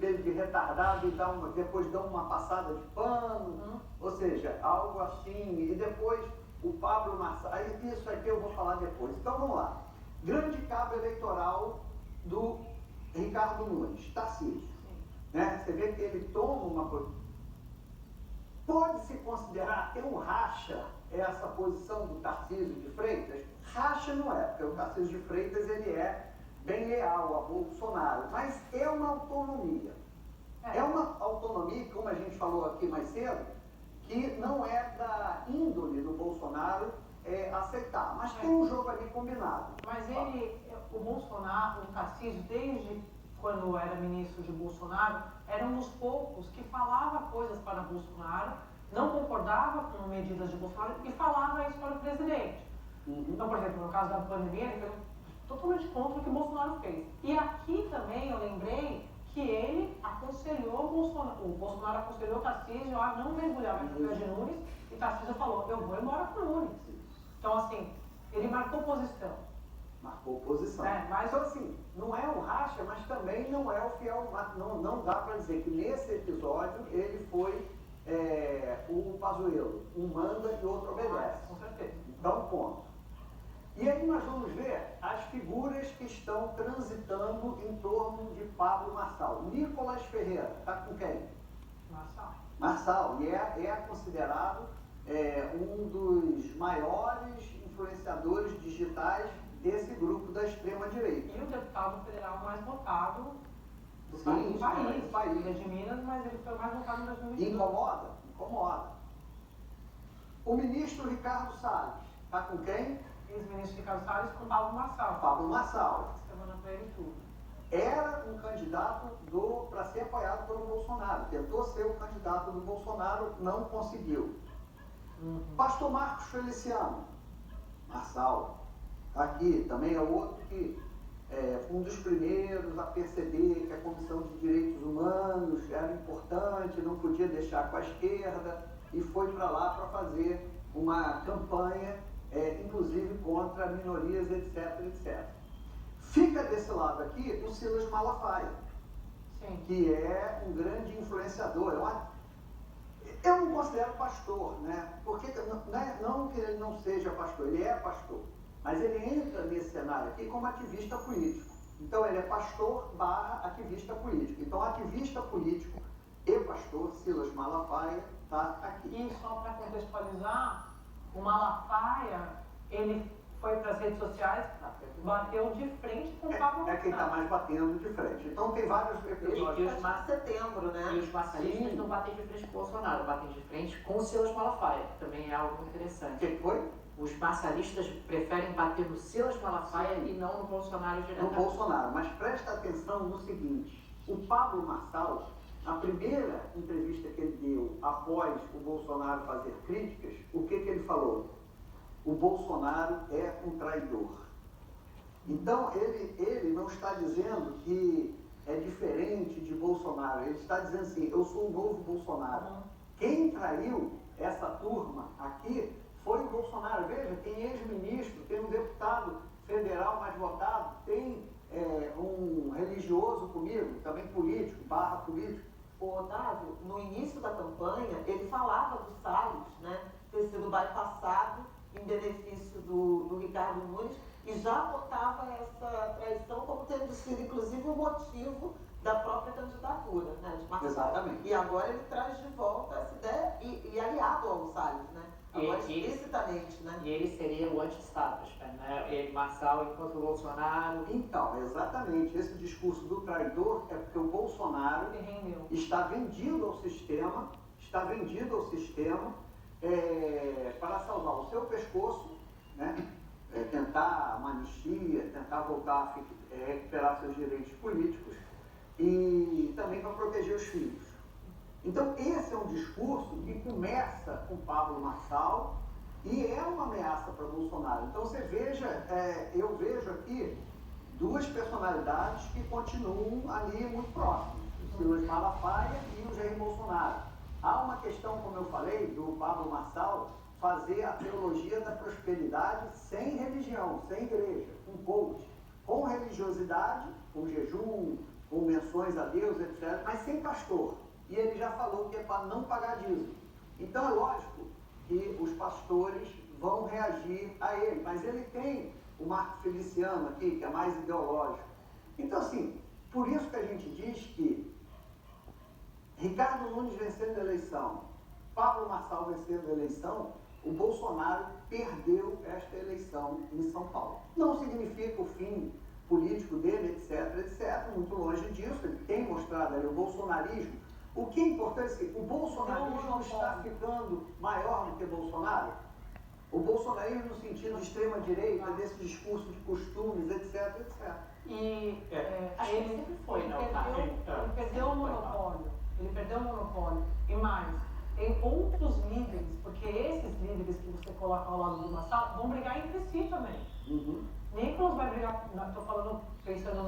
dele de retardado e depois dão uma passada de pano, ou seja, algo assim, e depois o Pablo Marçal, isso aqui eu vou falar depois. Então vamos lá. Grande cabo eleitoral do Ricardo Nunes, Tarcísio. Né? Você vê que ele toma uma coisa. Pode-se considerar até um racha essa posição do Tarcísio de Freitas? Racha não é, porque o Tarcísio de Freitas ele é bem leal a Bolsonaro, mas é uma autonomia. É uma autonomia, como a gente falou aqui mais cedo, que não é da índole do Bolsonaro aceitar, mas tem um jogo ali combinado. Mas o Bolsonaro, o Tarcísio, desde quando era ministro de Bolsonaro, era um dos poucos que falava coisas para Bolsonaro, não concordava com medidas de Bolsonaro e falava isso para o presidente. Então, por exemplo, no caso da pandemia, ele foi totalmente contra o que o Bolsonaro fez. E aqui também eu lembrei que ele aconselhou o Bolsonaro aconselhou o Tarcísio a não mergulhar no papel de Nunes, e Tarcísio falou, eu vou embora com o Nunes. Então, assim, ele marcou posição. Marcou posição. Mas então, assim, não é um racha, mas também não é o fiel. Não dá para dizer que nesse episódio ele foi o Pazuello. Um manda e outro obedece. Com certeza. Então, ponto. E aí nós vamos ver as figuras que estão transitando em torno de Pablo Marçal. Nicolas Ferreira, está com quem? Marçal. E é considerado um dos maiores influenciadores digitais desse grupo da extrema-direita. E o deputado federal mais votado do país. Ele é de Minas, mas ele foi mais votado em 2020. Incomoda? Incomoda. O ministro Ricardo Salles, está com quem? Ex-ministro Ricardo Salles com Pablo Marçal. Pablo Marçal. Semana para ele tudo. Era um candidato para ser apoiado pelo Bolsonaro. Tentou ser o candidato do Bolsonaro, não conseguiu. Pastor Marcos Feliciano, Marçal, está aqui, também é outro que foi um dos primeiros a perceber que a Comissão de Direitos Humanos era importante, não podia deixar com a esquerda, e foi para lá para fazer uma campanha, inclusive contra minorias, etc, etc. Fica desse lado aqui o Silas Malafaia, que é um grande influenciador. Eu não considero pastor, né? Porque não que ele não seja pastor, ele é pastor. Mas ele entra nesse cenário aqui como ativista político. Então ele é pastor / ativista político. Então ativista político e pastor Silas Malafaia está aqui. E só para contextualizar, o Malafaia, ele foi para as redes sociais, bateu de frente com o Pablo Marçal. É quem está mais batendo de frente. Então tem vários episódios. E os de setembro, né? E os marçalistas não batem de frente com o Bolsonaro, batem de frente com o Silas Malafaia, que também é algo interessante. Quem foi? Os marçalistas preferem bater no Silas Malafaia e não no Bolsonaro diretamente. No Bolsonaro. Mas presta atenção no seguinte, o Pablo Marçal, a primeira entrevista que ele deu após o Bolsonaro fazer críticas, o que ele falou? O Bolsonaro é um traidor. Então, ele não está dizendo que é diferente de Bolsonaro, ele está dizendo assim, eu sou o novo Bolsonaro. Quem traiu essa turma aqui foi o Bolsonaro. Veja, tem ex-ministro, tem um deputado federal mais votado, tem um religioso comigo, também político, / político. O Otávio, no início da campanha, ele falava do Salles, né, ter sido bypassado em benefício do Ricardo Nunes e já botava essa traição como tendo sido, inclusive, o motivo da própria candidatura, né, de Marçal. Exatamente. E agora ele traz de volta essa ideia e aliado ao Salles, né? Agora explicitamente, né? E ele seria o anti-establishment, né? Ele, Marçal, enquanto o Bolsonaro... Então, exatamente, esse discurso do traidor é porque o Bolsonaro está vendido ao sistema, para salvar o seu pescoço, né? Tentar uma anistia, tentar voltar a recuperar seus direitos políticos e também para proteger os filhos. Então, esse é um discurso que começa com Pablo Marçal e é uma ameaça para Bolsonaro. Então, você veja, eu vejo aqui duas personalidades que continuam ali muito próximas, o Silas Malafaia e o Jair Bolsonaro. Há uma questão, como eu falei, do Pablo Marçal fazer a teologia da prosperidade sem religião, sem igreja, com coach, com religiosidade, com jejum, com menções a Deus, etc., mas sem pastor. E ele já falou que é para não pagar dízimo. Então é lógico que os pastores vão reagir a ele, mas ele tem o Marco Feliciano aqui, que é mais ideológico. Então, assim, por isso que a gente diz que Ricardo Nunes vencendo a eleição, Pablo Marçal vencendo a eleição, o Bolsonaro perdeu esta eleição em São Paulo. Não significa o fim político dele, etc., etc., muito longe disso, ele tem mostrado ali o bolsonarismo. O que é importante é que o bolsonarismo está ficando maior do que Bolsonaro. O bolsonarismo no sentido de extrema-direita, desse discurso de costumes, etc., etc. E acho que ele sempre foi, ele né, Otávio? ele perdeu o monopólio. Ele perdeu o monopólio. E mais, tem outros líderes, porque esses líderes que você coloca ao lado do Marçal vão brigar entre si também. Uhum. Nicolas vai brigar, estou falando, pensando